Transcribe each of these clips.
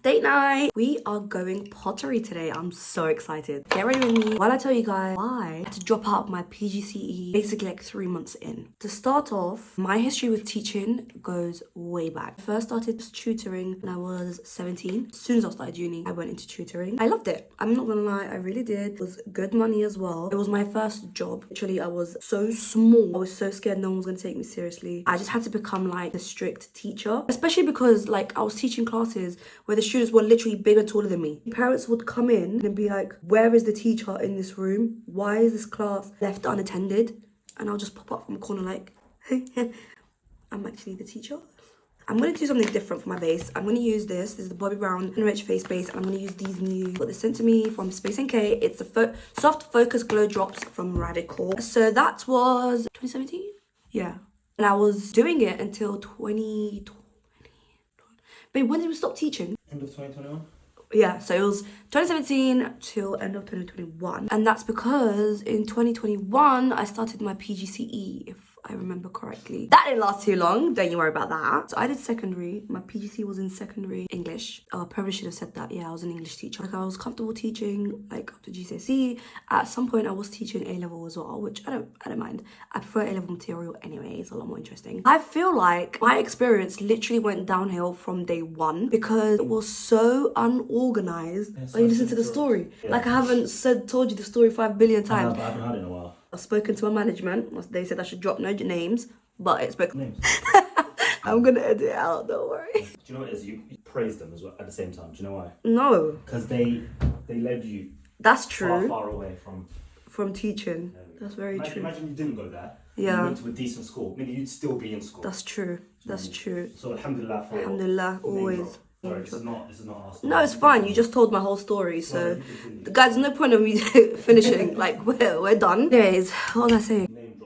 Date night. We are going pottery today. I'm so excited. Get ready with me while I tell you guys why I had to drop out of my PGCE basically like 3 months in. To start off, my history with teaching goes way back. I first started tutoring when I was 17. As soon as I started uni, I went into tutoring. I loved it. I'm not gonna lie, I really did. It was good money as well. It was my first job. Literally, I was so small. I was so scared no one was gonna take me seriously. I just had to become like a strict teacher, especially because like I was teaching classes where the students were literally bigger and taller than me. Parents would come in and be like, where is the teacher in this room? Why is this class left unattended? And I'll just pop up from a corner like, I'm actually the teacher. I'm going to do something different for my base. I'm going to use this. This is the Bobbi Brown and Rich face base. And I'm going to use these new, got this sent to me from Space NK. It's the Soft Focus Glow Drops from Radical. So that was 2017? Yeah. And I was doing it until 2020. Babe, when did we stop teaching? End of 2021? Yeah, so it was 2017 till end of 2021. And that's because in 2021, I started my PGCE, if I remember correctly. That didn't last too long, don't you worry about that. So I did secondary. My PGCE was in secondary English. I probably should have said that. Yeah, I was an English teacher. Like, I was comfortable teaching, like, up to GCSE. At some point, I was teaching A-level as well, which I don't mind. I prefer A-level material anyway. It's a lot more interesting. I feel like my experience literally went downhill from day one because it was so unorganized. Yeah, so you listen to the story. Yeah. Like, I haven't told you the story 5 billion times. I haven't heard it in a while. I've spoken to my management. They said I should drop no names, but it's spoken. Names. I'm gonna edit it out, don't worry. Do you know what it is? You praised them as well at the same time. Do you know why? No. Because they led you. That's true. Far away from teaching. That's very true. Imagine you didn't go there. Yeah. You went to a decent school. Maybe you'd still be in school. That's true. That's true. So alhamdulillah for. Alhamdulillah, always. Sorry, this is not our story. No, it's fine. You just told my whole story, so guys, there's no point of me finishing. Like we're done. Anyways, what was I saying?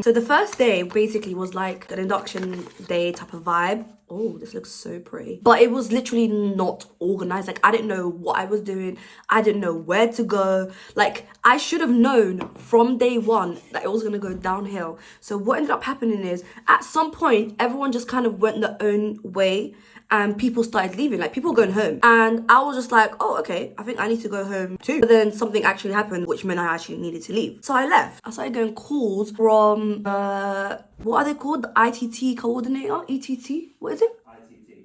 So the first day basically was like an induction day type of vibe. Oh, this looks so pretty. But it was literally not organized. Like, I didn't know what I was doing. I didn't know where to go. Like, I should have known from day one that it was going to go downhill. So what ended up happening is, at some point, everyone just kind of went their own way and people started leaving. Like, people were going home. And I was just like, oh, okay, I think I need to go home too. But then something actually happened, which meant I actually needed to leave. So I left. I started getting calls from, what are they called? The ITT coordinator? ETT? What is it?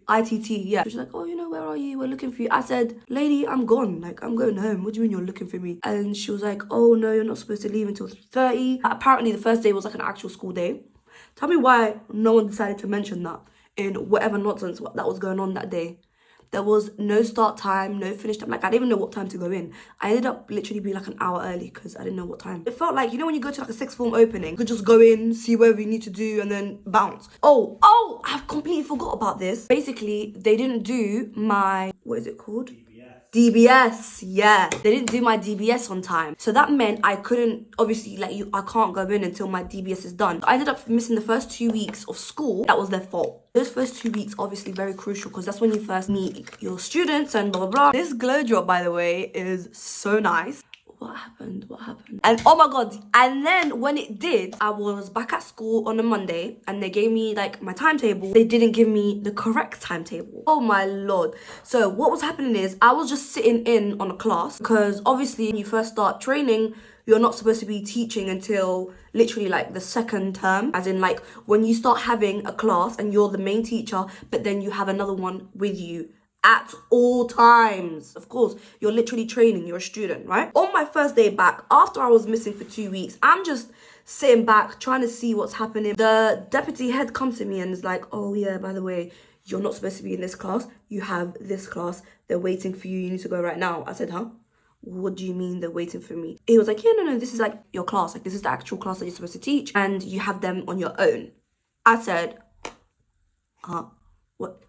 ITT, yeah. She's like, oh, where are you? We're looking for you. I said, lady, I'm gone. Like, I'm going home. What do you mean you're looking for me? And she was like, oh, no, you're not supposed to leave until 3:30. Apparently, the first day was like an actual school day. Tell me why no one decided to mention that in whatever nonsense that was going on that day. There was no start time, no finish time. Like, I didn't even know what time to go in. I ended up literally being like an hour early because I didn't know what time. It felt like, when you go to like a sixth form opening, you could just go in, see whatever you need to do, and then bounce. Oh, I've completely forgot about this. Basically, they didn't do my, what is it called? DBS, yeah. They didn't do my DBS on time. So that meant I couldn't, obviously, I can't go in until my DBS is done. So I ended up missing the first 2 weeks of school. That was their fault. Those first 2 weeks, obviously, very crucial because that's when you first meet your students and blah, blah, blah. This glow drop, by the way, is so nice. What happened? And oh my God. And then when it did, I was back at school on a Monday and they gave me like my timetable. They didn't give me the correct timetable. Oh my Lord. So what was happening is I was just sitting in on a class because obviously when you first start training, you're not supposed to be teaching until literally like the second term, as in like when you start having a class and you're the main teacher, but then you have another one with you at all times. Of course, you're literally training, you're a student, right? On my first day back, after I was missing for 2 weeks, I'm just sitting back trying to see what's happening. The deputy head comes to me and is like, oh yeah, by the way, you're not supposed to be in this class. You have this class. They're waiting for you. You need to go right now. I said, huh? What do you mean they're waiting for me? He was like, yeah, no, this is like your class. Like, this is the actual class that you're supposed to teach and you have them on your own. I said, what?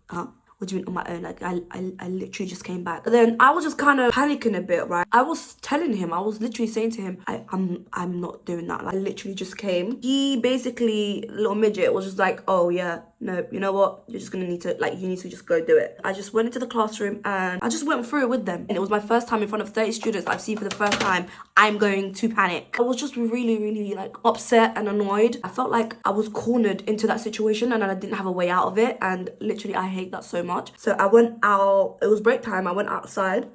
What do you mean on my own? Like, I literally just came back. But then I was just kind of panicking a bit, right? I was telling him, I was literally saying to him, I'm not doing that. Like, I literally just came. He basically, little midget, was just like, oh yeah, no, you know what? You're just gonna need to, like, you need to just go do it. I just went into the classroom and I just went through it with them. And it was my first time in front of 30 students that I've seen for the first time. I'm going to panic. I was just really, really like upset and annoyed. I felt like I was cornered into that situation and I didn't have a way out of it. And literally, I hate that so much. much. So I went out, it was break time, I went outside.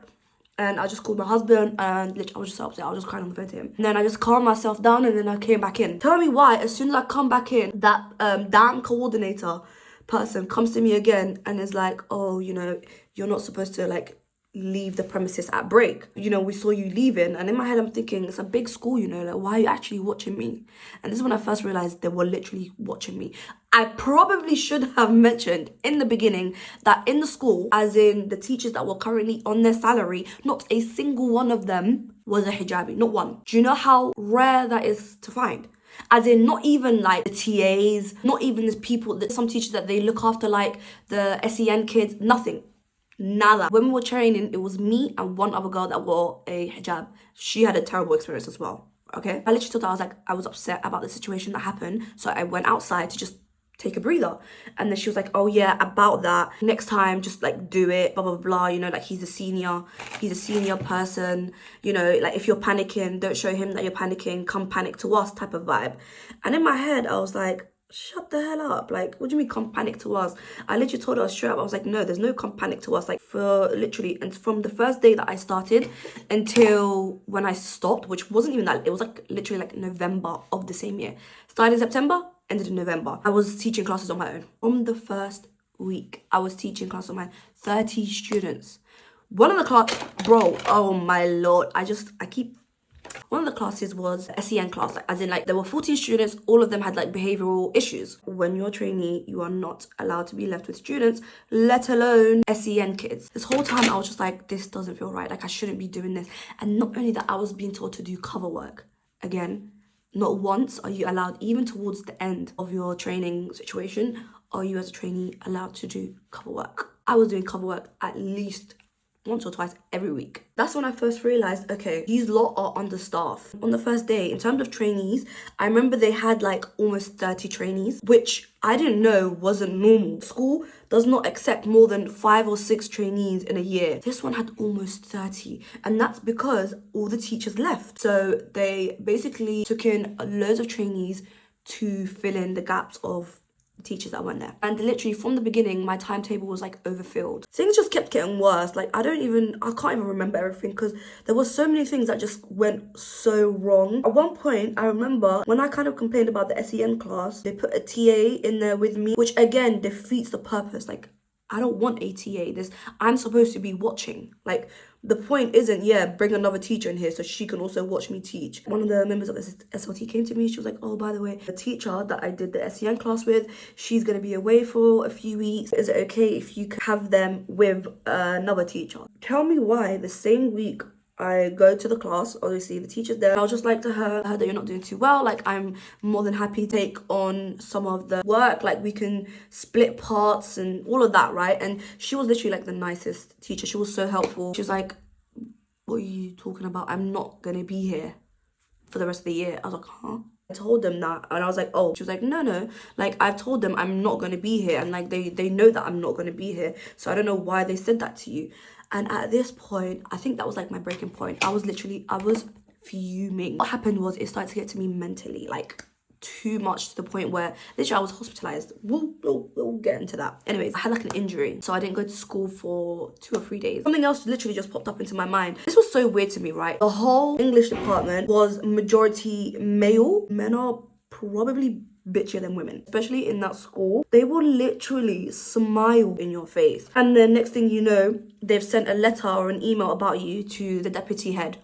And I just called my husband and literally I was just so upset. I was just crying on the phone to him. And then I just calmed myself down and then I came back in. Tell me why, as soon as I come back in, that damn coordinator person comes to me again and is like, oh, you know, you're not supposed to like leave the premises at break. You know, we saw you leaving. And in my head, I'm thinking, it's a big school, you know, like, why are you actually watching me? And this is when I first realized they were literally watching me. I probably should have mentioned in the beginning that in the school, as in the teachers that were currently on their salary, not a single one of them was a hijabi, not one. Do you know how rare that is to find? As in, not even like the TAs, not even the people, some teachers that they look after like the SEN kids, nothing. Nada. When we were training, it was me and one other girl that wore a hijab. She had a terrible experience as well, okay? I literally thought I was upset about the situation that happened. So I went outside to just take a breather. And then she was like, oh yeah, about that. Next time, just like do it, blah, blah, blah. You know, like he's a senior person. You know, like if you're panicking, don't show him that you're panicking. Come panic to us type of vibe. And in my head, I was like, shut the hell up. Like, what do you mean come panic to us? I literally told her straight up. I was like, no, there's no come panic to us. Like for literally, and from the first day that I started until when I stopped, which wasn't even that, it was like literally like November of the same year. Started in September, ended in November. I was teaching classes on my own. From the first week, I was teaching classes on my own. 30 students. One of the class, bro, oh my lord. One of the classes was a SEN class, like, as in like there were 14 students, all of them had like behavioural issues. When you're a trainee, you are not allowed to be left with students, let alone SEN kids. This whole time I was just like, this doesn't feel right, like I shouldn't be doing this. And not only that, I was being told to do cover work. Again, not once are you allowed, even towards the end of your training situation, are you as a trainee allowed to do cover work. I was doing cover work at least once or twice every week. That's when I first realized, okay, these lot are understaffed. On the first day, in terms of trainees, I remember they had like almost 30 trainees, which I didn't know wasn't normal. School does not accept more than 5 or 6 trainees in a year. This one had almost 30, and that's because all the teachers left. So they basically took in loads of trainees to fill in the gaps of teachers that went there. And literally from the beginning, my timetable was like overfilled. Things just kept getting worse. Like I can't even remember everything because there were so many things that just went so wrong. At one point, I remember when I kind of complained about the SEN class, they put a TA in there with me, which again defeats the purpose. Like I don't want a TA. I'm supposed to be watching. Like the point isn't, yeah, bring another teacher in here so she can also watch me teach. One of the members of the SLT came to me. She was like, oh, by the way, the teacher that I did the SEN class with, she's going to be away for a few weeks. Is it okay if you have them with another teacher? Tell me why the same week I go to the class, obviously the teacher's there. I was just like to her that you're not doing too well. Like I'm more than happy to take on some of the work. Like we can split parts and all of that, right? And she was literally like the nicest teacher. She was so helpful. She was like, what are you talking about? I'm not gonna be here for the rest of the year. I was like, huh? I told them that and I was like, oh. She was like, no, like I've told them I'm not gonna be here, and like they know that I'm not gonna be here, so I don't know why they said that to you. And at this point, I think that was like my breaking point. I was fuming. What happened was it started to get to me mentally, like too much, to the point where literally I was hospitalized. We'll get into that. Anyways, I had like an injury, so I didn't go to school for 2 or 3 days. Something else literally just popped up into my mind. This was so weird to me, right? The whole English department was majority male. Men are probably bitchier than women, especially in that school. They will literally smile in your face, and then next thing you know, they've sent a letter or an email about you to the deputy head.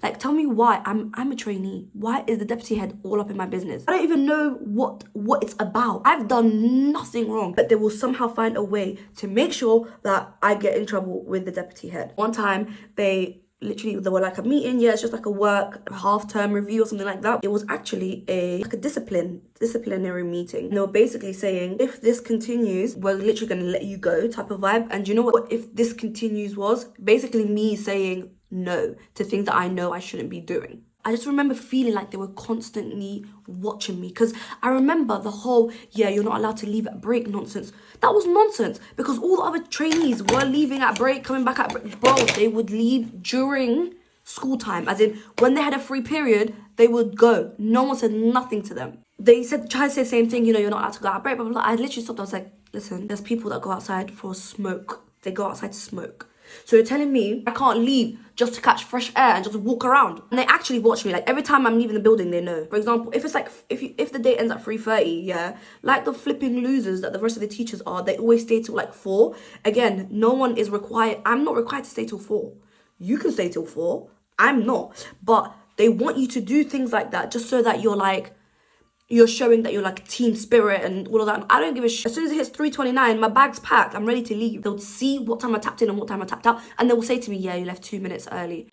Like, tell me why. I'm a trainee. Why is the deputy head all up in my business? I don't even know what it's about. I've done nothing wrong, but they will somehow find a way to make sure that I get in trouble with the deputy head. One time they were like a meeting, yeah, it's just like a half-term review or something like that. It was actually a disciplinary meeting. And they were basically saying, if this continues, we're literally going to let you go type of vibe. And you know what if this continues was? Basically me saying no to things that I know I shouldn't be doing. I just remember feeling like they were constantly watching me, because I remember the whole, yeah, you're not allowed to leave at break nonsense. That was nonsense, because all the other trainees were leaving at break, coming back at break. Bro, they would leave during school time, as in when they had a free period, they would go. No one said nothing to them. They tried to say the same thing, you know, you're not allowed to go at break, blah, blah, blah. I literally stopped. I was like, listen, there's people that go outside for smoke. They go outside to smoke. So you're telling me I can't leave just to catch fresh air and just walk around? And they actually watch me. Like, every time I'm leaving the building, they know. For example, if it's like, if the day ends at 3:30, yeah, like the flipping losers that the rest of the teachers are, they always stay till like 4. Again, no one is required. I'm not required to stay till 4. You can stay till 4. I'm not. But they want you to do things like that just so that you're showing that you're like team spirit and all of that. I don't give a shit. As soon as it hits 3:29, my bag's packed. I'm ready to leave. They'll see what time I tapped in and what time I tapped out. And they will say to me, yeah, you left 2 minutes early.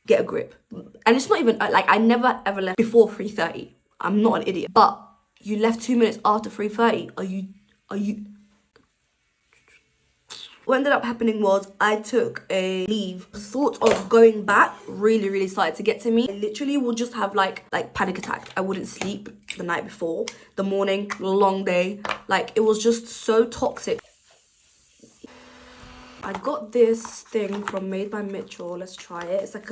Get a grip. And it's not even, like, I never ever left before 3:30. I'm not an idiot. But you left 2 minutes after 3:30. Are you... What ended up happening was I took a leave. The thought of going back really started to get to me. I literally would just have like panic attacks. I wouldn't sleep the night before. The morning, long day. Like, it was just so toxic. I got this thing from Made by Mitchell. Let's try it. It's like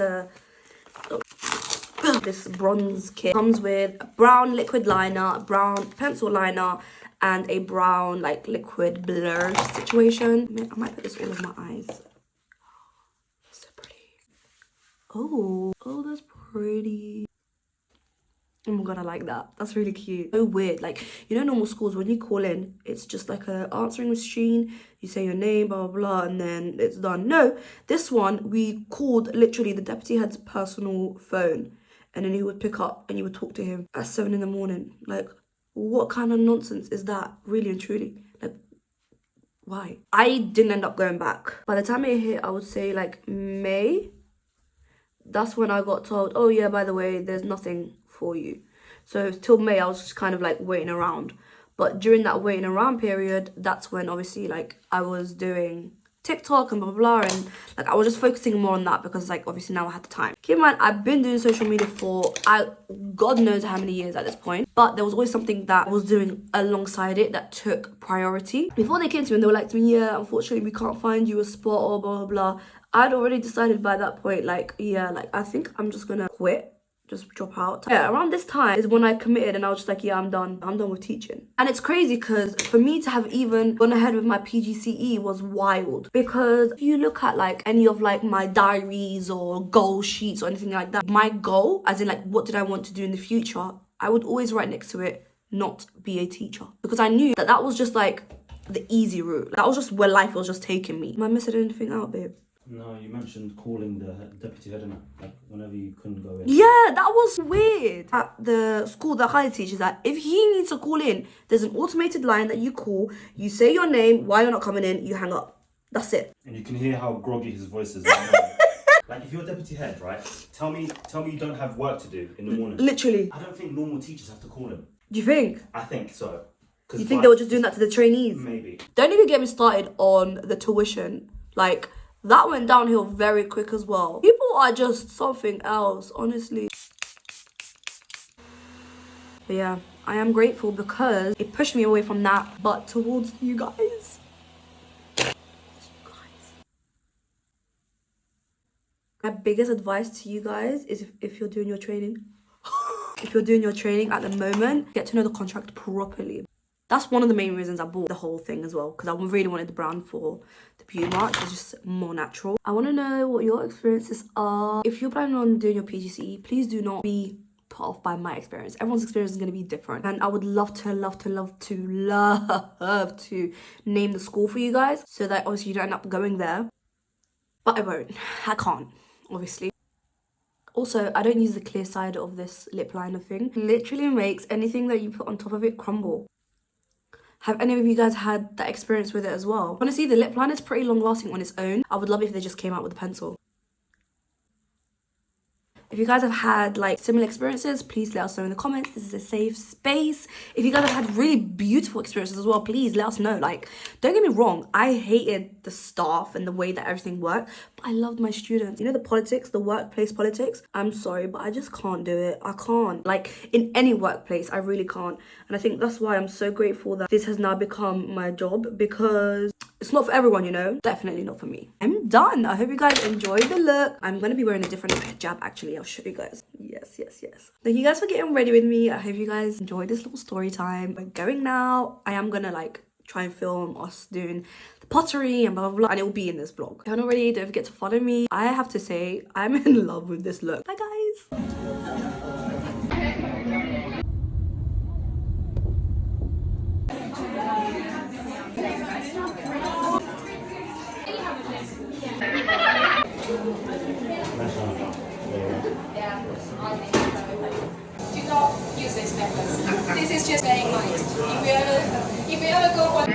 this bronze kit. Comes with a brown liquid liner, a brown pencil liner, and a brown like liquid blur situation. I might put this all over my eyes. So pretty. Oh, that's pretty. Oh my god, I like that. That's really cute. So weird. Like, you know, normal schools, when you call in, it's just like a answering machine. You say your name, blah, blah, blah, and then it's done. No, this one, we called literally the deputy head's personal phone. And then he would pick up and you would talk to him at 7 in the morning. Like, what kind of nonsense is that? Really and truly. Like, why? I didn't end up going back. By the time it hit, I would say like May. That's when I got told, oh yeah, by the way, there's nothing for you. So till May, I was just kind of like waiting around. But during that waiting around period, that's when obviously like I was doing TikTok and blah, blah, blah. And like I was just focusing more on that because like obviously now I had the time. Keep in mind, I've been doing social media for God knows how many years at this point. But there was always something that I was doing alongside it that took priority. Before they came to me and they were like to me, yeah, unfortunately we can't find you a spot or blah, blah, blah. I'd already decided by that point, like, yeah, like I think I'm just gonna quit. Just drop out. Yeah, around this time is when I committed and I was just like, yeah, I'm done with teaching. And it's crazy because for me to have even gone ahead with my PGCE was wild, because if you look at like any of like my diaries or goal sheets or anything like that, my goal, as in like what did I want to do in the future, I would always write next to it, not be a teacher, because I knew that that was just like the easy route. That was just where life was just taking me. Am I missing anything out, babe? No, you mentioned calling the deputy head, like whenever you couldn't go in. Yeah, that was weird. At the school that Khalid teaches, that if he needs to call in, there's an automated line that you call, you say your name, why you're not coming in, you hang up. That's it. And you can hear how groggy his voice is. Like, if you're deputy head, right? Tell me you don't have work to do in the morning. Literally. I don't think normal teachers have to call him. Do you think? I think so. You think they were just doing that to the trainees? Maybe. Don't even get me started on the tuition. Like, that went downhill very quick as well. People are just something else, honestly. But yeah, I am grateful because it pushed me away from that, but towards you guys. My biggest advice to you guys is if you're doing your training, if you're doing your training at the moment, get to know the contract properly. That's one of the main reasons I bought the whole thing as well, because I really wanted the brand for the beauty mark. It's just more natural. I want to know what your experiences are. If you're planning on doing your PGCE, please do not be put off by my experience. Everyone's experience is going to be different. And I would love to name the school for you guys, so that obviously you don't end up going there. But I won't. I can't, obviously. Also, I don't use the clear side of this lip liner thing. It literally makes anything that you put on top of it crumble. Have any of you guys had that experience with it as well? Honestly, the lip liner is pretty long lasting on its own. I would love it if they just came out with a pencil. If you guys have had like similar experiences, please let us know in the comments. This is a safe space. If you guys have had really beautiful experiences as well, please let us know. Like, don't get me wrong, I hated the staff and the way that everything worked, but I loved my students. You know, the politics, the workplace politics, I'm sorry, but I just can't do it. I can't. Like, in any workplace, I really can't. And I think that's why I'm so grateful that this has now become my job, because it's not for everyone, you know? Definitely not for me. I'm done. I hope you guys enjoyed the look. I'm going to be wearing a different hijab, actually. I'll show you guys. Yes. Thank you guys for getting ready with me. I hope you guys enjoyed this little story time. We're going now. I am going to, like, try and film us doing the pottery and blah blah blah, and it will be in this vlog. If you haven't already, don't forget to follow me. I have to say, I'm in love with this look. Bye guys. Do not use this method. This is just saying like, if you ever go one.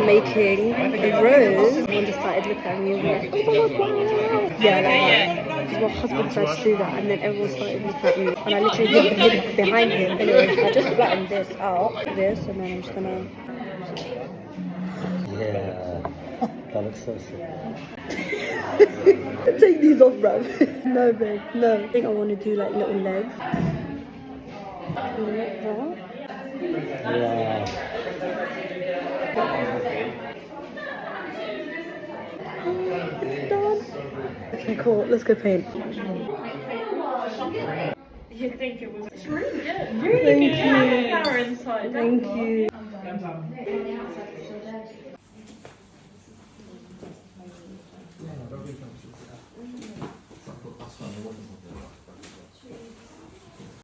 Making a rose. Everyone just started looking at me and like, yeah, like that. Because my husband tried to do that, and then everyone started looking at me, and I literally hid behind him. Anyways, I just flattened this out, this, and then I'm just gonna. Yeah, that looks so sick. Take these off, bruv. No, babe, no. I think I want to do like little legs. Like that. Yeah. It's done. Okay, cool. Let's go paint. You think it was really good. Thank you. Flower inside. Thank you.